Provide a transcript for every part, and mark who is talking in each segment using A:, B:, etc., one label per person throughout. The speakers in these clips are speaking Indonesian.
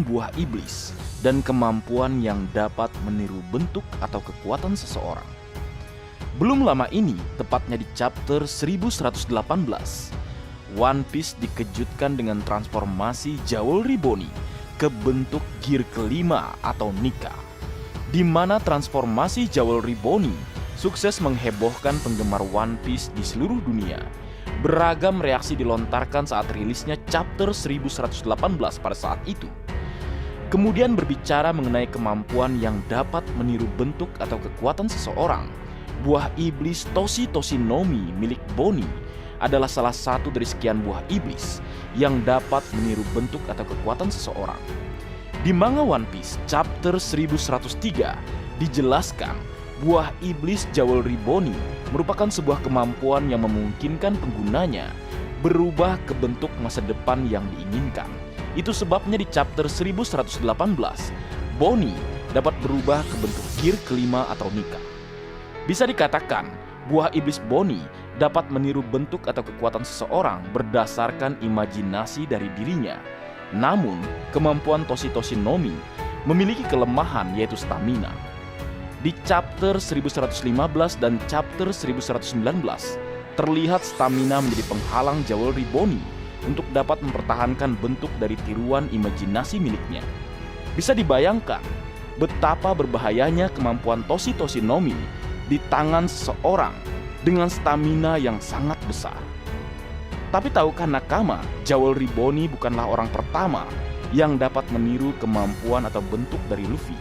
A: buah iblis dan kemampuan yang dapat meniru bentuk atau kekuatan seseorang. Belum lama ini, tepatnya di chapter 1118, One Piece dikejutkan dengan transformasi Jewelry Bony ke bentuk gear kelima atau Nika, di mana transformasi Jewelry Bony sukses menghebohkan penggemar One Piece di seluruh dunia. Beragam reaksi dilontarkan saat rilisnya chapter 1118 pada saat itu. Kemudian berbicara mengenai kemampuan yang dapat meniru bentuk atau kekuatan seseorang, buah iblis Toshi Toshi Nomi milik Bony adalah salah satu dari sekian buah iblis yang dapat meniru bentuk atau kekuatan seseorang. Di manga One Piece chapter 1103 dijelaskan buah iblis Jewelry Bony merupakan sebuah kemampuan yang memungkinkan penggunanya berubah ke bentuk masa depan yang diinginkan. Itu sebabnya di chapter 1118, Bony dapat berubah ke bentuk gear kelima atau Nika. Bisa dikatakan, buah iblis Bony dapat meniru bentuk atau kekuatan seseorang berdasarkan imajinasi dari dirinya. Namun, kemampuan Toshi Toshi Nomi memiliki kelemahan yaitu stamina. Di chapter 1115 dan chapter 1119, terlihat stamina menjadi penghalang Jewelry Bony untuk dapat mempertahankan bentuk dari tiruan imajinasi miliknya. Bisa dibayangkan betapa berbahayanya kemampuan Toshi Toshi Nomi di tangan seseorang dengan stamina yang sangat besar. Tapi tahukah Nakama, Jewelry Bony bukanlah orang pertama yang dapat meniru kemampuan atau bentuk dari Luffy.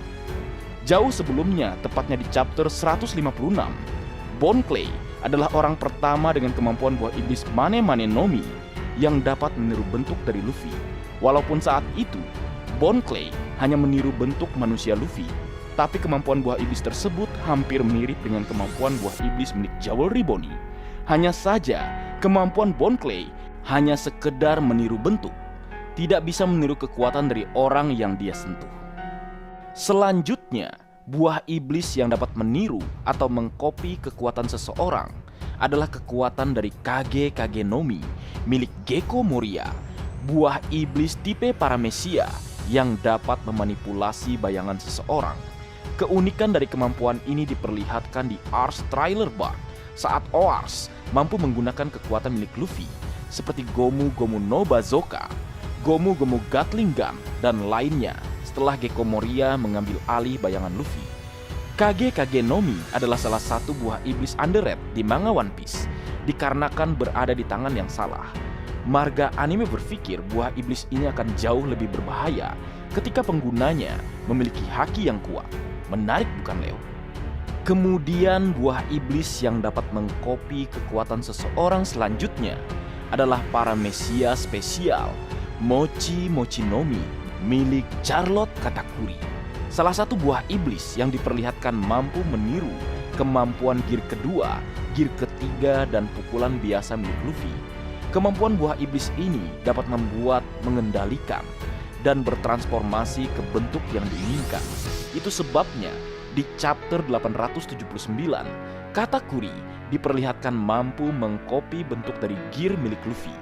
A: Jauh sebelumnya, tepatnya di chapter 156, Bon Clay adalah orang pertama dengan kemampuan buah iblis Mane Mane Nomi yang dapat meniru bentuk dari Luffy. Walaupun saat itu, Bon Clay hanya meniru bentuk manusia Luffy, tapi kemampuan buah iblis tersebut hampir mirip dengan kemampuan buah iblis milik Jewelry Bony. Hanya saja, kemampuan Bon Clay hanya sekedar meniru bentuk, tidak bisa meniru kekuatan dari orang yang dia sentuh. Selanjutnya, buah iblis yang dapat meniru atau mengkopi kekuatan seseorang adalah kekuatan dari Kage Kage Nomi milik Gecko Moria, buah iblis tipe Paramecia yang dapat memanipulasi bayangan seseorang. Keunikan dari kemampuan ini diperlihatkan di Ars Trailer Bar saat Oars mampu menggunakan kekuatan milik Luffy seperti Gomu Gomu no Bazooka, Gomu Gomu Gatling Gun, dan lainnya setelah Gecko Moria mengambil alih bayangan Luffy. Kage Kage Nomi adalah salah satu buah iblis underrated di manga One Piece dikarenakan berada di tangan yang salah. Marga anime berpikir buah iblis ini akan jauh lebih berbahaya ketika penggunanya memiliki haki yang kuat. Menarik bukan, Leo? Kemudian buah iblis yang dapat mengkopi kekuatan seseorang selanjutnya adalah Paramecia spesial Mochi Mochi Nomi milik Charlotte Katakuri, salah satu buah iblis yang diperlihatkan mampu meniru kemampuan gear kedua, gear ketiga, dan pukulan biasa milik Luffy. Kemampuan buah iblis ini dapat membuat, mengendalikan, dan bertransformasi ke bentuk yang diinginkan. Itu sebabnya di chapter 879, Katakuri diperlihatkan mampu mengkopi bentuk dari gear milik Luffy.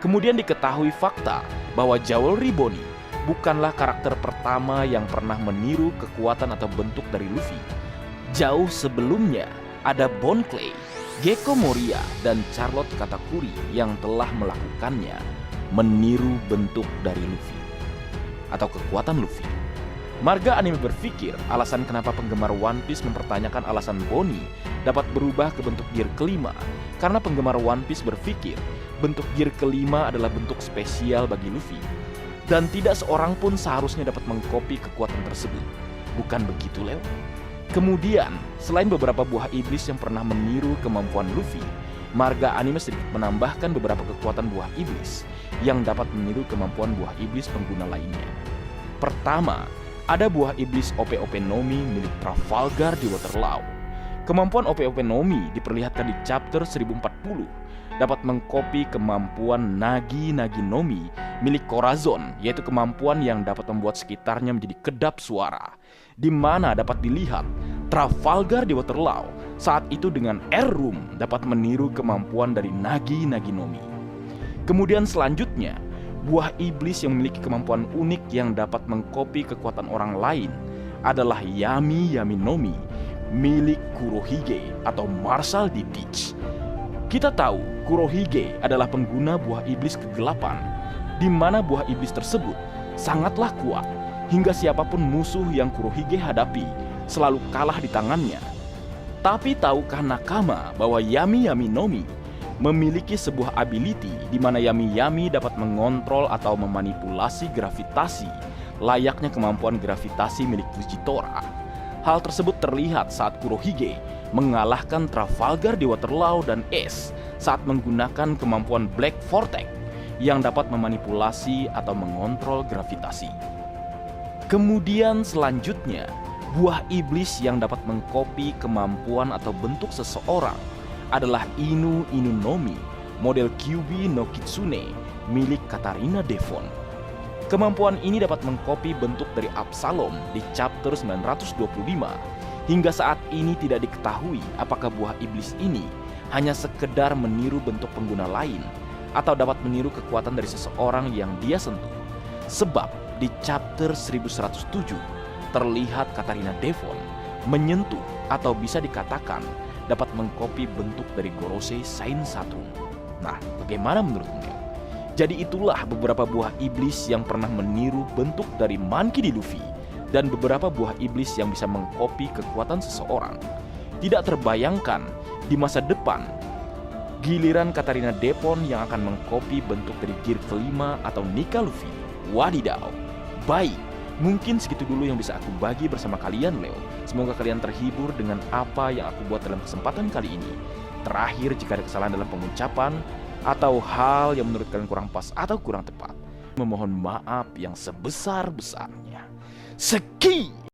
A: Kemudian diketahui fakta bahwa Jewelry Bony bukanlah karakter pertama yang pernah meniru kekuatan atau bentuk dari Luffy. Jauh sebelumnya, ada Bon Clay, Gecko Moria, dan Charlotte Katakuri yang telah melakukannya, meniru bentuk dari Luffy atau kekuatan Luffy. Marga anime berpikir alasan kenapa penggemar One Piece mempertanyakan alasan Bony dapat berubah ke bentuk gear kelima karena penggemar One Piece berpikir bentuk gear kelima adalah bentuk spesial bagi Luffy dan tidak seorang pun seharusnya dapat mengkopi kekuatan tersebut. Bukan begitu, Leo? Kemudian, selain beberapa buah iblis yang pernah meniru kemampuan Luffy, marga anime sedikit menambahkan beberapa kekuatan buah iblis yang dapat meniru kemampuan buah iblis pengguna lainnya. Pertama, ada buah iblis OP-OP Nomi milik Trafalgar di Waterloo. Kemampuan OP-OP Nomi diperlihatkan di chapter 1040, dapat mengkopi kemampuan Nagi Nagi Nomi milik Corazon, yaitu kemampuan yang dapat membuat sekitarnya menjadi kedap suara, di mana dapat dilihat Trafalgar di Waterloo saat itu dengan Air Room dapat meniru kemampuan dari Nagi Nagi Nomi. Kemudian selanjutnya, buah iblis yang memiliki kemampuan unik yang dapat mengkopi kekuatan orang lain adalah Yami Yami no Mi milik Kurohige atau Marshal di Bleach. Kita tahu Kurohige adalah pengguna buah iblis kegelapan, di mana buah iblis tersebut sangatlah kuat hingga siapapun musuh yang Kurohige hadapi selalu kalah di tangannya. Tapi tahukah Nakama bahwa Yami Yami no Mi memiliki sebuah ability di mana Yami Yami dapat mengontrol atau memanipulasi gravitasi layaknya kemampuan gravitasi milik Fujitora. Hal tersebut terlihat saat Kurohige mengalahkan Trafalgar di Waterloo dan Ace saat menggunakan kemampuan Black Vortex yang dapat memanipulasi atau mengontrol gravitasi. Kemudian selanjutnya, buah iblis yang dapat mengkopi kemampuan atau bentuk seseorang adalah Inu Inu no Mi model Kyuubi no Kitsune milik Katarina Devon. Kemampuan ini dapat mengkopi bentuk dari Absalom di chapter 925. Hingga saat ini tidak diketahui apakah buah iblis ini hanya sekedar meniru bentuk pengguna lain atau dapat meniru kekuatan dari seseorang yang dia sentuh. Sebab di chapter 1107 terlihat Katarina Devon menyentuh atau bisa dikatakan dapat mengkopi bentuk dari Gorosei Saint Saturn. Nah, bagaimana menurutmu? Jadi itulah beberapa buah iblis yang pernah meniru bentuk dari Monkey D. Luffy dan beberapa buah iblis yang bisa mengkopi kekuatan seseorang. Tidak terbayangkan di masa depan giliran Katarina Devon yang akan mengkopi bentuk dari gear kelima atau Nika Luffy. Wadidaw. Baik, mungkin segitu dulu yang bisa aku bagi bersama kalian, Leo. Semoga kalian terhibur dengan apa yang aku buat dalam kesempatan kali ini. Terakhir, jika ada kesalahan dalam pengucapan atau hal yang menurut kalian kurang pas atau kurang tepat, memohon maaf yang sebesar-besarnya. Sekian.